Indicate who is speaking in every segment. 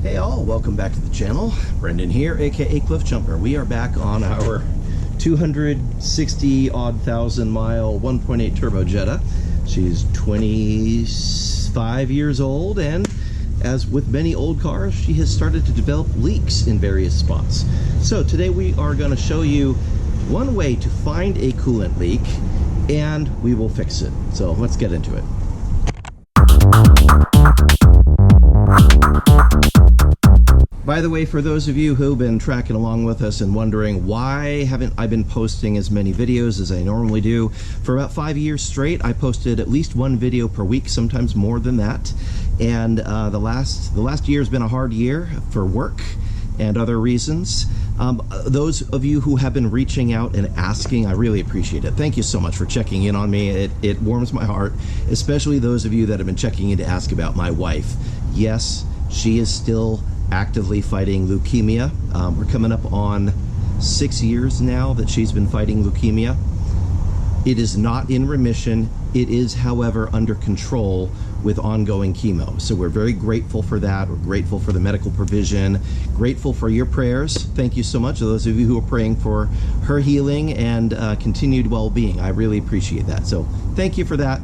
Speaker 1: Hey all, welcome back to the channel. Brendan here, aka Cliff Jumper. We are back on our 260 odd thousand mile 1.8 turbo Jetta. She's 25 years old, and as with many old cars, she has started to develop leaks in various spots. So today we are going to show you one way to find a coolant leak, and we will fix it. So let's get into it. By the way, for those of you who've been tracking along with us and wondering why haven't I been posting as many videos as I normally do, for about 5 years straight I posted at least one video per week, sometimes more than that. And the last year has been a hard year for work and other reasons. Those of you who have been reaching out and asking, I really appreciate it. Thank you so much for checking in on me. It warms my heart, especially those of you that have been checking in to ask about my wife. Yes, she is still actively fighting leukemia. We're coming up on 6 years now that she's been fighting leukemia. It is not in remission. It is, however, under control with ongoing chemo. So we're very grateful for that. We're grateful for the medical provision, grateful for your prayers. Thank you so much to those of you who are praying for her healing and continued well-being. I really appreciate that. So thank you for that.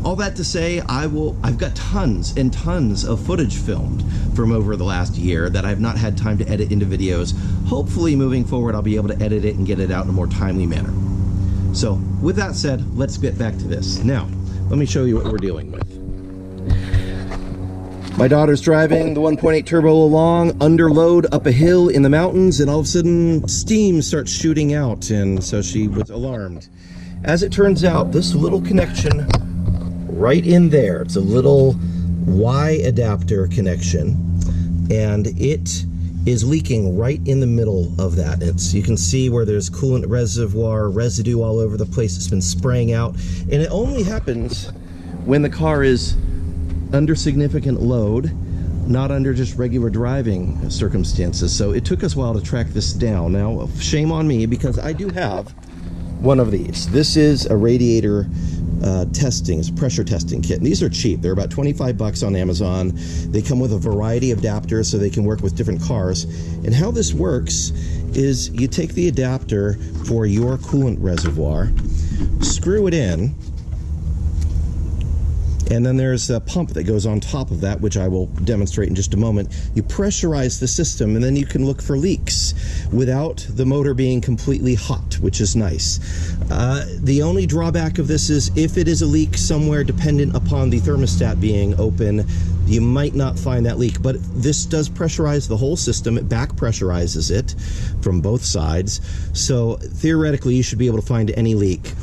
Speaker 1: All that to say, I've got tons and tons of footage filmed from over the last year that I've not had time to edit into videos. Hopefully moving forward I'll be able to edit it and get it out in a more timely manner. So with that said, let's get back to this. Now, let me show you what we're dealing with. My daughter's driving the 1.8 turbo along, under load up a hill in the mountains, and all of a sudden steam starts shooting out, and so she was alarmed. As it turns out, this little connection right in there, it's a little Y adapter connection, and it is leaking right in the middle of that. You can see where there's coolant reservoir residue all over the place. It's been spraying out, and it only happens when the car is under significant load, not under just regular driving circumstances. So it took us a while to track this down. Now, shame on me, because I do have one of these. This is a radiator testing, it's a pressure testing kit, and these are cheap. They're about 25 bucks on Amazon. They come with a variety of adapters so they can work with different cars. And how this works is you take the adapter for your coolant reservoir, screw it in, and then there's a pump that goes on top of that, which I will demonstrate in just a moment. You pressurize the system, and then you can look for leaks without the motor being completely hot, which is nice. The only drawback of this is if it is a leak somewhere dependent upon the thermostat being open, you might not find that leak. But this does pressurize the whole system. It back pressurizes it from both sides. So theoretically, you should be able to find any leak.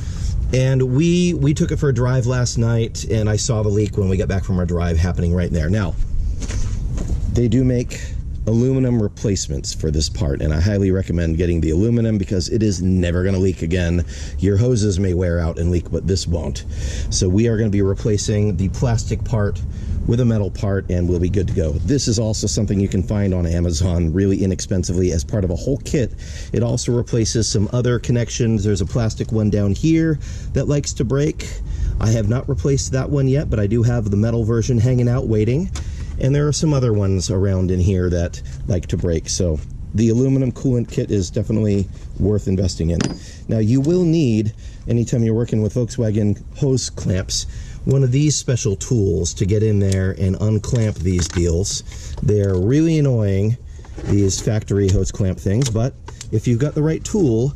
Speaker 1: And we took it for a drive last night, and I saw the leak when we got back from our drive happening right there. Now, they do make aluminum replacements for this part, and I highly recommend getting the aluminum because it is never going to leak again. Your hoses may wear out and leak, but this won't. So we are going to be replacing the plastic part with a metal part, and we'll be good to go. This is also something you can find on Amazon really inexpensively as part of a whole kit. It also replaces some other connections. There's a plastic one down here that likes to break. I have not replaced that one yet, but I do have the metal version hanging out waiting. And there are some other ones around in here that like to break. So the aluminum coolant kit is definitely worth investing in. Now, you will need, anytime you're working with Volkswagen hose clamps, one of these special tools to get in there and unclamp these deals. They're really annoying, these factory hose clamp things, but if you've got the right tool,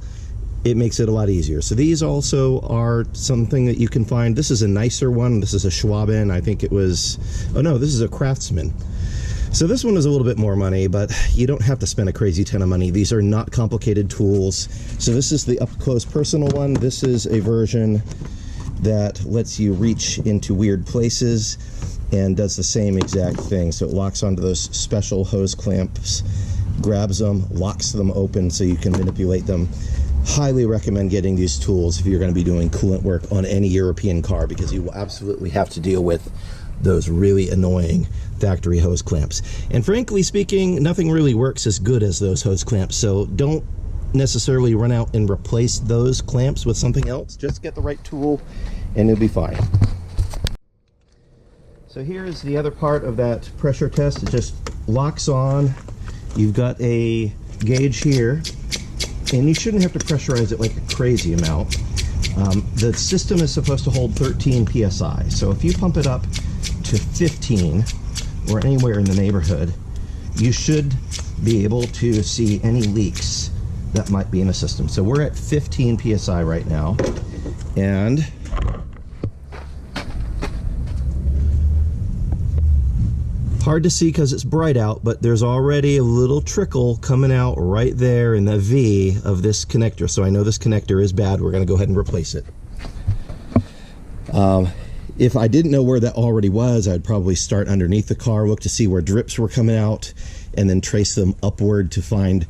Speaker 1: it makes it a lot easier. So these also are something that you can find. This is a nicer one. This is a Schwaben. I think it was, oh no, this is a Craftsman. So this one is a little bit more money, but you don't have to spend a crazy ton of money. These are not complicated tools. So this is the up-close personal one. This is a version that lets you reach into weird places and does the same exact thing. So it locks onto those special hose clamps, grabs them, locks them open so you can manipulate them. Highly recommend getting these tools if you're going to be doing coolant work on any European car, because you will absolutely have to deal with those really annoying factory hose clamps. And frankly speaking, nothing really works as good as those hose clamps, so don't necessarily run out and replace those clamps with something else. Just get the right tool and you'll be fine. So here's the other part of that pressure test. It just locks on. You've got a gauge here, and you shouldn't have to pressurize it like a crazy amount. The system is supposed to hold 13 psi, so if you pump it up to 15 or anywhere in the neighborhood, you should be able to see any leaks that might be in the system. So we're at 15 psi right now, and hard to see because it's bright out, but there's already a little trickle coming out right there in the V of this connector. So I know this connector is bad. We're going to go ahead and replace it. If I didn't know where that already was, I'd probably start underneath the car, look to see where drips were coming out, and then trace them upward to find,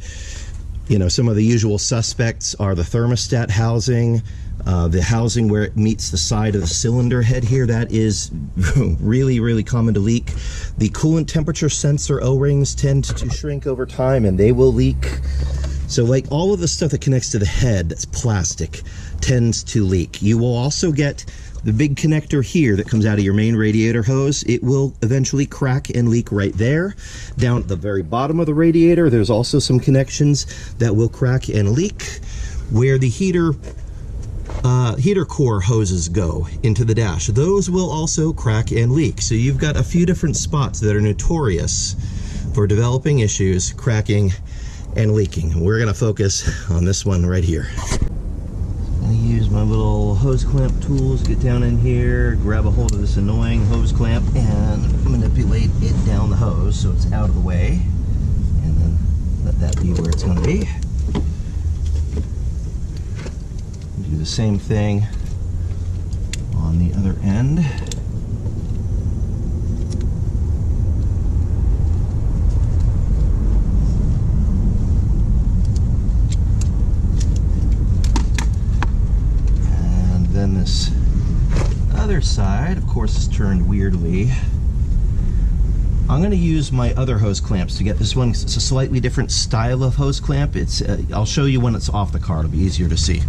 Speaker 1: you know, some of the usual suspects are the thermostat housing, the housing where it meets the side of the cylinder head here. That is really common to leak. The coolant temperature sensor O-rings tend to shrink over time and they will leak. So like all of the stuff that connects to the head that's plastic tends to leak. You will also get the big connector here that comes out of your main radiator hose. It will eventually crack and leak right there. Down at the very bottom of the radiator, there's also some connections that will crack and leak. Where the heater core hoses go into the dash, those will also crack and leak. So you've got a few different spots that are notorious for developing issues, cracking and leaking. We're going to focus on this one right here. I'm going to use my little hose clamp tools, get down in here, grab a hold of this annoying hose clamp and manipulate it down the hose so it's out of the way, and then let that be where it's going to be. Do the same thing on the other end. And then this other side, of course, is turned weirdly. I'm going to use my other hose clamps to get this one. It's a slightly different style of hose clamp. It's I'll show you when it's off the car. It'll be easier to see.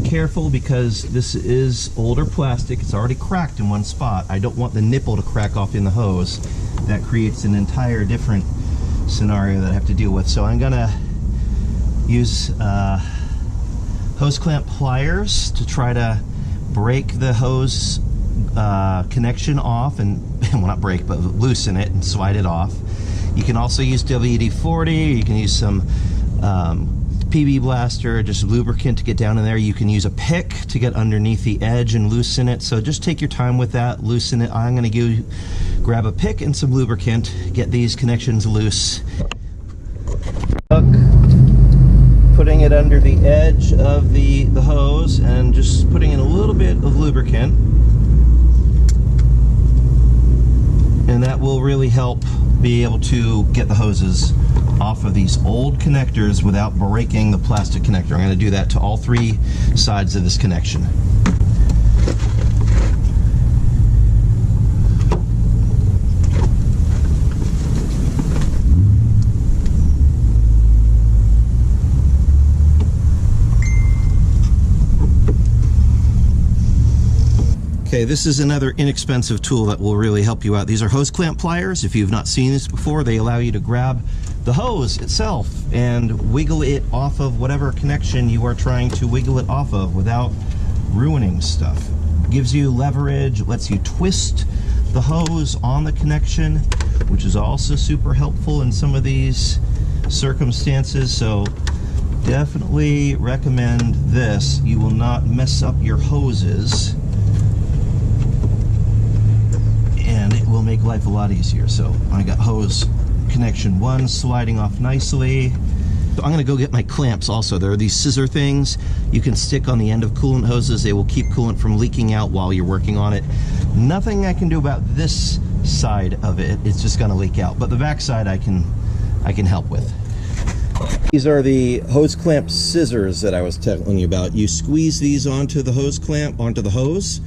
Speaker 1: Careful because this is older plastic. It's already cracked in one spot. I don't want the nipple to crack off in the hose. That creates an entire different scenario that I have to deal with. So I'm gonna use hose clamp pliers to try to break the hose connection off, and well, not break, but loosen it and slide it off. You can also use WD-40. You can use some PB blaster, just lubricant to get down in there. You can use a pick to get underneath the edge and loosen it. So just take your time with that, loosen it. I'm going to grab a pick and some lubricant, get these connections loose. Putting it under the edge of the hose and just putting in a little bit of lubricant. And that will really help be able to get the hoses off of these old connectors without breaking the plastic connector. I'm going to do that to all three sides of this connection. Okay, this is another inexpensive tool that will really help you out. These are hose clamp pliers. If you've not seen this before, they allow you to grab the hose itself and wiggle it off of whatever connection you are trying to wiggle it off of without ruining stuff. Gives you leverage, lets you twist the hose on the connection, which is also super helpful in some of these circumstances. So definitely recommend this. You will not mess up your hoses, and it will make life a lot easier. So I got hose connection 1 sliding off nicely. So I'm going to go get my clamps also. There are these scissor things you can stick on the end of coolant hoses. They will keep coolant from leaking out while you're working on it. Nothing I can do about this side of it, it's just going to leak out. But the back side I can help with. These are the hose clamp scissors that I was telling you about. You squeeze these onto the hose clamp, onto the hose,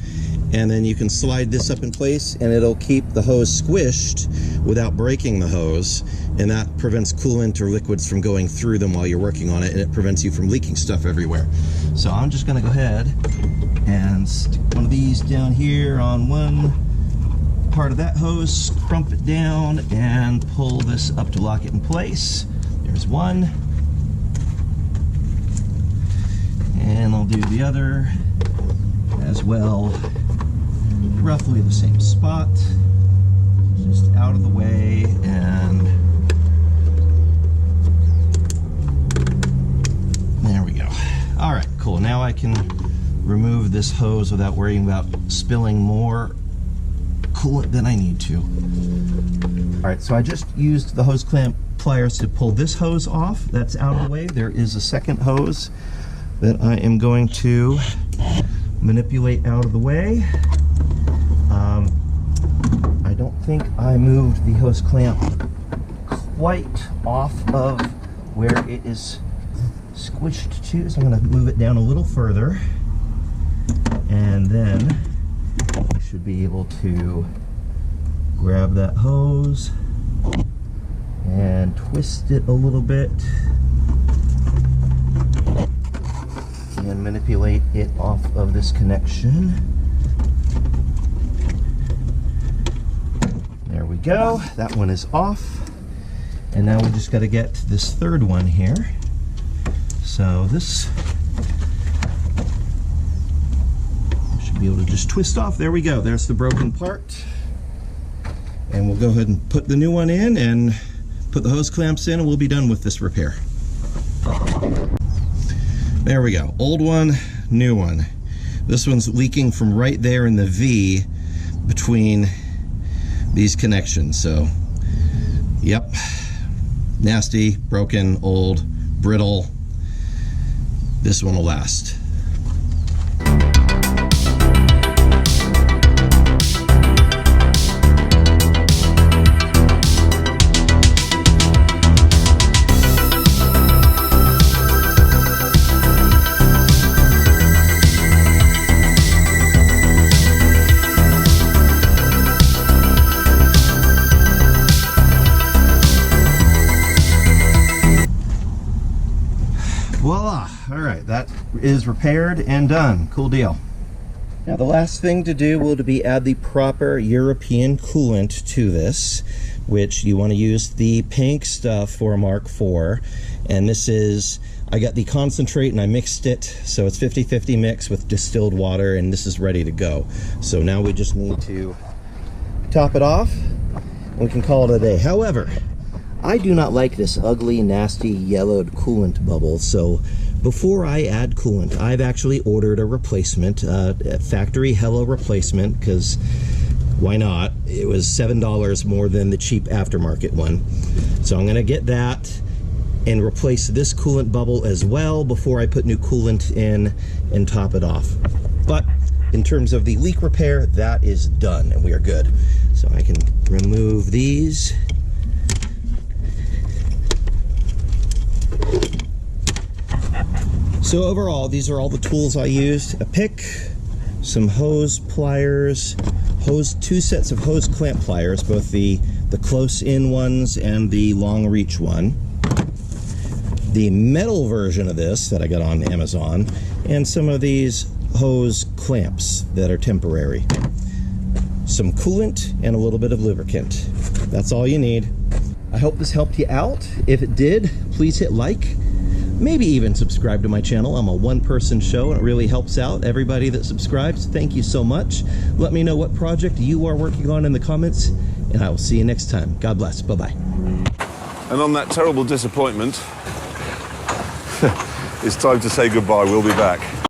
Speaker 1: and then you can slide this up in place and it'll keep the hose squished without breaking the hose, and that prevents coolant or liquids from going through them while you're working on it, and it prevents you from leaking stuff everywhere. So I'm just going to go ahead and stick one of these down here on one part of that hose, crump it down, and pull this up to lock it in place. There's one. And I'll do the other as well. Roughly the same spot. Just out of the way, and there we go. All right, cool. Now I can remove this hose without worrying about spilling more coolant than I need to. All right, so I just used the hose clamp pliers to pull this hose off. That's out of the way. There is a second hose that I am going to manipulate out of the way. I don't think I moved the hose clamp quite off of where it is squished to, so I'm going to move it down a little further, and then I should be able to grab that hose and twist it a little bit and manipulate it off of this connection. There we go. That one is off. And now we just got to get this third one here. So this should be able to just twist off. There we go. There's the broken part. And we'll go ahead and put the new one in and put the hose clamps in, and we'll be done with this repair. There we go. Old one, new one. This one's leaking from right there in the V between these connections. So, yep. Nasty, broken, old, brittle. This one will last. Voila! Alright, that is repaired and done. Cool deal. Now the last thing to do will be add the proper European coolant to this, which you want to use the pink stuff for a Mark IV. And this is, I got the concentrate and I mixed it, so it's 50-50 mix with distilled water, and this is ready to go. So now we just need to top it off and we can call it a day. However, I do not like this ugly, nasty, yellowed coolant bubble, so before I add coolant, I've actually ordered a replacement, a factory Hello replacement, because why not? It was $7 more than the cheap aftermarket one. So I'm going to get that and replace this coolant bubble as well before I put new coolant in and top it off. But in terms of the leak repair, that is done and we are good. So I can remove these. So overall, these are all the tools I used: a pick, some hose pliers, two sets of hose clamp pliers, both the close-in ones and the long-reach one, the metal version of this that I got on Amazon, and some of these hose clamps that are temporary, some coolant, and a little bit of lubricant. That's all you need. I hope this helped you out. If it did, please hit like. Maybe even subscribe to my channel. I'm a one-person show and it really helps out everybody that subscribes. Thank you so much. Let me know what project you are working on in the comments, and I will see you next time. God bless. Bye-bye.
Speaker 2: And on that terrible disappointment, it's time to say goodbye. We'll be back.